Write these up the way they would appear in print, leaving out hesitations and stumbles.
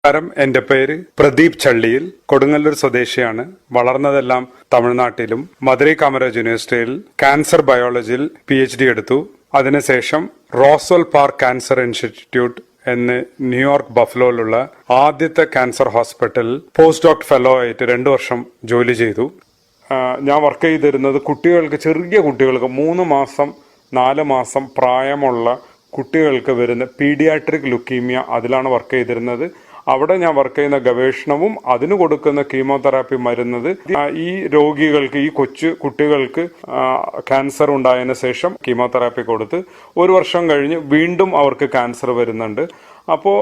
നമസ്കാരം, എന്റെ പേര് പ്രദീപ് ചള്ളിയിൽ, കൊടുങ്ങല്ലൂർ സ്വദേശിയാണ്. വളർന്നതെല്ലാം തമിഴ്നാട്ടിലും മധുരൈ കാമരാജ് യൂണിവേഴ്സിറ്റിയിൽ ക്യാൻസർ ബയോളജിയിൽ PhD എടുത്തു. അതിനുശേഷം റോസ്വെൽ പാർക്ക് ക്യാൻസർ ഇൻസ്റ്റിറ്റ്യൂട്ട് എന്ന് ന്യൂയോർക്ക് ബഫലോയിലുള്ള ആദ്യത്തെ ക്യാൻസർ ഹോസ്പിറ്റലിൽ പോസ്റ്റ് ഡോക്ടർ ഫെലോ ആയിട്ട് 2 വർഷം ജോലി ചെയ്തു. ഞാൻ വർക്ക് ചെയ്തിരുന്നത് കുട്ടികൾക്ക്, ചെറിയ കുട്ടികൾക്ക് 3 മാസം 4 മാസം പ്രായമുള്ള കുട്ടികൾക്ക് വരുന്ന പീഡിയാട്രിക് ലുക്കീമിയ, അതിലാണ് വർക്ക് ചെയ്തിരുന്നത്. അവിടെ ഞാൻ വർക്ക് ചെയ്യുന്ന ഗവേഷണവും അതിന് കൊടുക്കുന്ന കീമോതെറാപ്പി മരുന്നത് ഈ രോഗികൾക്ക്, ഈ കൊച്ചു കുട്ടികൾക്ക് ക്യാൻസർ ഉണ്ടായതിനു ശേഷം കീമോതെറാപ്പി കൊടുത്ത് 1 വർഷം കഴിഞ്ഞ് വീണ്ടും അവർക്ക് ക്യാൻസർ വരുന്നുണ്ട്. അപ്പോൾ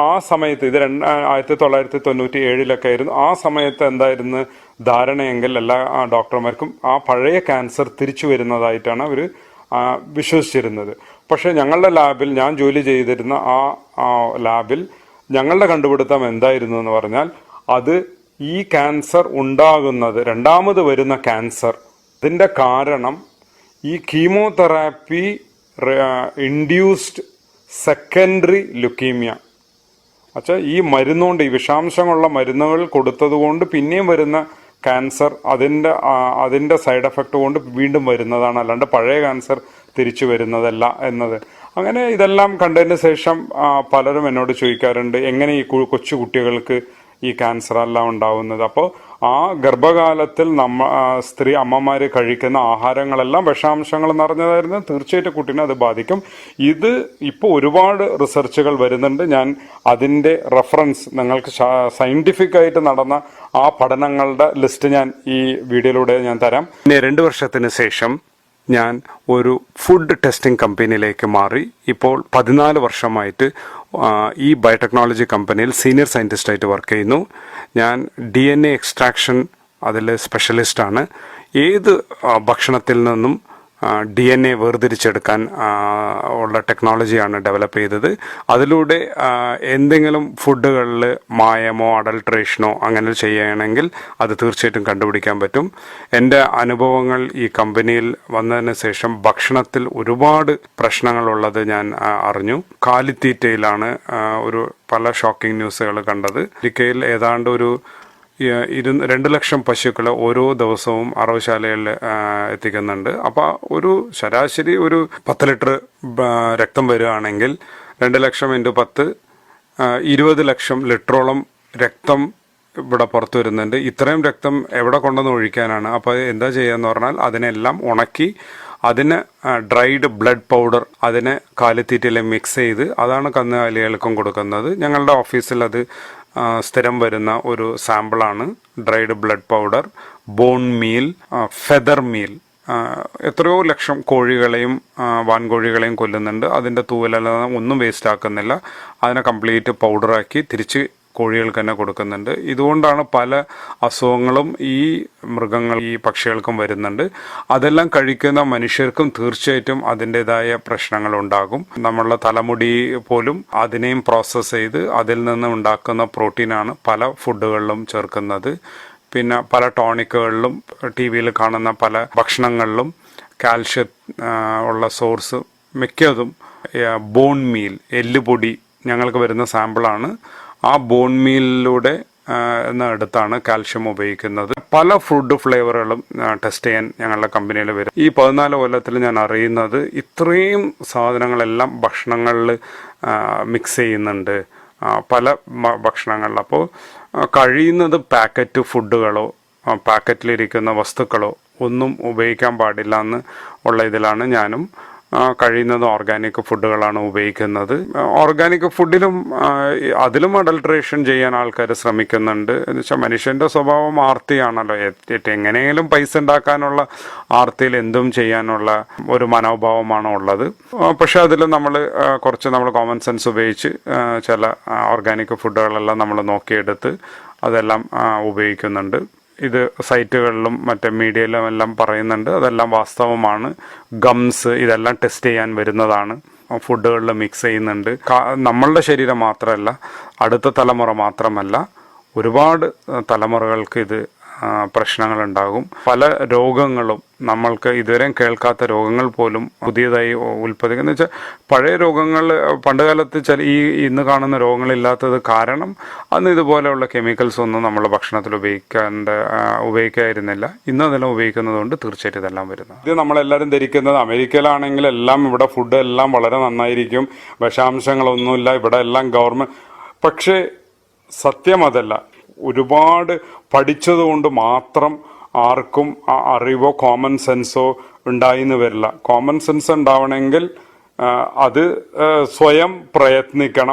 ആ സമയത്ത് ഇത് 1997 ആയിരുന്നു. ആ സമയത്ത് എന്തായിരുന്നു ധാരണയെങ്കിൽ എല്ലാ ഡോക്ടർമാർക്കും ആ പഴയ ക്യാൻസർ തിരിച്ചു വരുന്നതായിട്ടാണ് അവർ വിശ്വസിച്ചിരുന്നത്. പക്ഷെ ഞങ്ങളുടെ ലാബിൽ, ഞാൻ ജോലി ചെയ്തിരുന്ന ആ ലാബിൽ ഞങ്ങളുടെ കണ്ടുപിടുത്തം എന്തായിരുന്നു എന്ന് പറഞ്ഞാൽ, അത് ഈ ക്യാൻസർ ഉണ്ടാകുന്നത്, രണ്ടാമത് വരുന്ന ക്യാൻസർ, അതിൻ്റെ കാരണം ഈ കീമോതെറാപ്പി ഇൻഡ്യൂസ്ഡ് സെക്കൻഡറി ലുക്കീമിയ. അച്ഛാ, ഈ മരുന്നുകൊണ്ട്, ഈ വിഷാംശങ്ങളുള്ള മരുന്നുകൾ കൊടുത്തതുകൊണ്ട് പിന്നെയും വരുന്ന ക്യാൻസർ അതിൻ്റെ സൈഡ് എഫക്റ്റ് കൊണ്ട് വീണ്ടും വരുന്നതാണ്, അല്ലാണ്ട് പഴയ ക്യാൻസർ തിരിച്ചു വരുന്നതല്ല എന്നത്. അങ്ങനെ ഇതെല്ലാം കണ്ടതിന് ശേഷം പലരും എന്നോട് ചോദിക്കാറുണ്ട്, എങ്ങനെ ഈ കൊച്ചു കുട്ടികൾക്ക് ഈ ക്യാൻസർ എല്ലാം ഉണ്ടാവുന്നത്. അപ്പോൾ ആ ഗർഭകാലത്തിൽ അമ്മമാർ കഴിക്കുന്ന ആഹാരങ്ങളെല്ലാം വിഷാംശങ്ങൾ നിറഞ്ഞതായിരുന്നു. തീർച്ചയായിട്ടും കുട്ടീനെ അത് ബാധിക്കും. ഇത് ഇപ്പോൾ ഒരുപാട് റിസർച്ചുകൾ വരുന്നുണ്ട്. ഞാൻ അതിൻ്റെ റെഫറൻസ് നിങ്ങൾക്ക് സയന്റിഫിക് ആയിട്ട് നടന്ന ആ പഠനങ്ങളുടെ ലിസ്റ്റ് ഞാൻ ഈ വീഡിയോയിലൂടെ ഞാൻ തരാം. 2 വർഷത്തിന് ശേഷം ഞാൻ ഒരു ഫുഡ് ടെസ്റ്റിംഗ് കമ്പനിയിലേക്ക് മാറി. ഇപ്പോൾ 14 വർഷമായിട്ട് ഈ ബയോടെക്നോളജി കമ്പനിയിൽ സീനിയർ സയൻറ്റിസ്റ്റായിട്ട് വർക്ക് ചെയ്യുന്നു. ഞാൻ DNA എക്സ്ട്രാക്ഷൻ അതിൽ സ്പെഷ്യലിസ്റ്റാണ്. ഏത് ഭക്ഷണത്തിൽ നിന്നും DNA വേർതിരിച്ചെടുക്കാൻ ഉള്ള ടെക്നോളജിയാണ് ഡെവലപ്പ് ചെയ്തത്. അതിലൂടെ എന്തെങ്കിലും ഫുഡുകളിൽ മായമോ അഡൾട്രേഷനോ അങ്ങനെ ചെയ്യുകയാണെങ്കിൽ അത് തീർച്ചയായിട്ടും കണ്ടുപിടിക്കാൻ പറ്റും. എൻ്റെ അനുഭവങ്ങൾ ഈ കമ്പനിയിൽ വന്നതിന് ശേഷം ഭക്ഷണത്തിൽ ഒരുപാട് പ്രശ്നങ്ങളുള്ളത് ഞാൻ അറിഞ്ഞു. കാലിത്തീറ്റയിലാണ് പല ഷോക്കിംഗ് ന്യൂസുകൾ കണ്ടത്. ഒരിക്കൽ ഏതാണ്ട് 2 ലക്ഷം പശുക്കളെ ഓരോ ദിവസവും അറവശാലയിൽ എത്തിക്കുന്നുണ്ട്. അപ്പോൾ ശരാശരി 10 ലിറ്റർ രക്തം വരികയാണെങ്കിൽ 2 ലക്ഷം × 10 20 ലക്ഷം ലിറ്ററോളം രക്തം ഇവിടെ പുറത്തു വരുന്നുണ്ട്. ഇത്രയും രക്തം എവിടെ കൊണ്ടുവന്ന് ഒഴിക്കാനാണ്? അപ്പോൾ എന്താ ചെയ്യുകയെന്ന് പറഞ്ഞാൽ, അതിനെല്ലാം ഉണക്കി അതിന് ഡ്രൈഡ് ബ്ലഡ് പൗഡർ അതിനെ കാലിത്തീറ്റയിൽ മിക്സ് ചെയ്ത് അതാണ് കന്നുകാലികൾക്കും കൊടുക്കുന്നത്. ഞങ്ങളുടെ ഓഫീസിൽ അത് സ്ഥിരം വരുന്ന ഒരു സാമ്പിളാണ്. Dried blood powder, bone meal, feather meal. എത്രയോ ലക്ഷം കോഴികളെയും വാൻകോഴികളെയും കൊല്ലുന്നുണ്ട്. അതിൻ്റെ തൂവലെല്ലാം ഒന്നും വേസ്റ്റ് ആക്കുന്നില്ല. അതിനെ കംപ്ലീറ്റ് പൗഡറാക്കി തിരിച്ച് കോഴികൾക്ക് തന്നെ കൊടുക്കുന്നുണ്ട്. ഇതുകൊണ്ടാണ് പല അസുഖങ്ങളും ഈ പക്ഷികൾക്കും വരുന്നുണ്ട്. അതെല്ലാം കഴിക്കുന്ന മനുഷ്യർക്കും തീർച്ചയായിട്ടും അതിൻ്റെതായ പ്രശ്നങ്ങളുണ്ടാകും. നമ്മളുടെ തലമുടി പോലും അതിനെയും പ്രോസസ്സ് ചെയ്ത് അതിൽ നിന്ന് ഉണ്ടാക്കുന്ന പ്രോട്ടീനാണ് പല ഫുഡുകളിലും ചേർക്കുന്നത്. പിന്നെ പല ടോണിക്കുകളിലും TV കാണുന്ന പല ഭക്ഷണങ്ങളിലും കാൽഷ്യം ഉള്ള സോഴ്സ് മിക്കതും ബോൺ മീൽ, എല്ലുപൊടി ഞങ്ങൾക്ക് വരുന്ന സാമ്പിളാണ്. ആ ബോൺ മീലിലൂടെ എടുത്താണ് കാൽഷ്യം ഉപയോഗിക്കുന്നത്. പല ഫുഡ് ഫ്ലേവറുകളും ടെസ്റ്റ് ചെയ്യാൻ ഞങ്ങളുടെ കമ്പനിയിൽ വരും. ഈ 14 കൊല്ലത്തിൽ ഞാൻ അറിയുന്നത് ഇത്രയും സാധനങ്ങളെല്ലാം ഭക്ഷണങ്ങളിൽ മിക്സ് ചെയ്യുന്നുണ്ട്, പല ഭക്ഷണങ്ങളിൽ. അപ്പോൾ കഴിയുന്നത് പാക്കറ്റ് ഫുഡുകളോ പാക്കറ്റിലിരിക്കുന്ന വസ്തുക്കളോ ഒന്നും ഉപയോഗിക്കാൻ പാടില്ല എന്ന് ഉള്ള ഇതിലാണ് ഞാനും കഴിയുന്നത് ഓർഗാനിക് ഫുഡുകളാണ് ഉപയോഗിക്കുന്നത്. ഓർഗാനിക് ഫുഡിലും അതിലും അഡൾട്രേഷൻ ചെയ്യാൻ ആൾക്കാർ ശ്രമിക്കുന്നുണ്ട്. എന്ന് വെച്ചാൽ മനുഷ്യൻ്റെ സ്വഭാവം ആർത്തിയാണല്ലോ. എങ്ങനെയെങ്കിലും പൈസ ഉണ്ടാക്കാനുള്ള ആർത്തിയിൽ എന്തും ചെയ്യാനുള്ള ഒരു മനോഭാവമാണ് ഉള്ളത്. പക്ഷെ അതിൽ നമ്മൾ കോമൺ സെൻസ് ഉപയോഗിച്ച് ചില ഓർഗാനിക് ഫുഡുകളെല്ലാം നമ്മൾ നോക്കിയെടുത്ത് അതെല്ലാം ഉപയോഗിക്കുന്നുണ്ട്. ഇത് സൈറ്റുകളിലും മറ്റേ മീഡിയയിലും എല്ലാം പറയുന്നുണ്ട്. അതെല്ലാം വാസ്തവമാണ്. ഗംസ് ഇതെല്ലാം ടെസ്റ്റ് ചെയ്യാൻ വരുന്നതാണ്. ഫുഡുകളിൽ മിക്സ് ചെയ്യുന്നുണ്ട്. നമ്മളുടെ ശരീരം മാത്രമല്ല, അടുത്ത തലമുറ മാത്രമല്ല, ഒരുപാട് തലമുറകൾക്ക് ഇത് പ്രശ്നങ്ങളുണ്ടാകും. പല രോഗങ്ങളും നമ്മൾക്ക് ഇതുവരെ കേൾക്കാത്ത രോഗങ്ങൾ പോലും പുതിയതായി ഉൽപ്പാദിക്കുന്ന വെച്ചാൽ പഴയ രോഗങ്ങൾ പണ്ടുകാലത്ത് ഇന്ന് കാണുന്ന രോഗങ്ങളില്ലാത്തത് കാരണം അന്ന് ഇതുപോലെയുള്ള കെമിക്കൽസ് ഒന്നും നമ്മുടെ ഭക്ഷണത്തിൽ ഉപയോഗിക്കായിരുന്നില്ല. ഇന്ന് അതെല്ലാം ഉപയോഗിക്കുന്നത് കൊണ്ട് തീർച്ചയായിട്ടും ഇതെല്ലാം വരുന്നത്. ഇത് നമ്മളെല്ലാവരും ധരിക്കുന്നത് അമേരിക്കയിലാണെങ്കിൽ എല്ലാം ഇവിടെ ഫുഡ് എല്ലാം വളരെ നന്നായിരിക്കും, വിഷാംശങ്ങളൊന്നുമില്ല, ഇവിടെ എല്ലാം ഗവൺമെന്റ്. പക്ഷേ സത്യം അതല്ല. ഒരുപാട് പഠിച്ചതുകൊണ്ട് മാത്രം ആർക്കും ആ അറിവോ കോമൺ സെൻസോ ഉണ്ടായിന്ന് വരില്ല. കോമൺ സെൻസ് ഉണ്ടാവണമെങ്കിൽ അത് സ്വയം പ്രയത്നിക്കണം.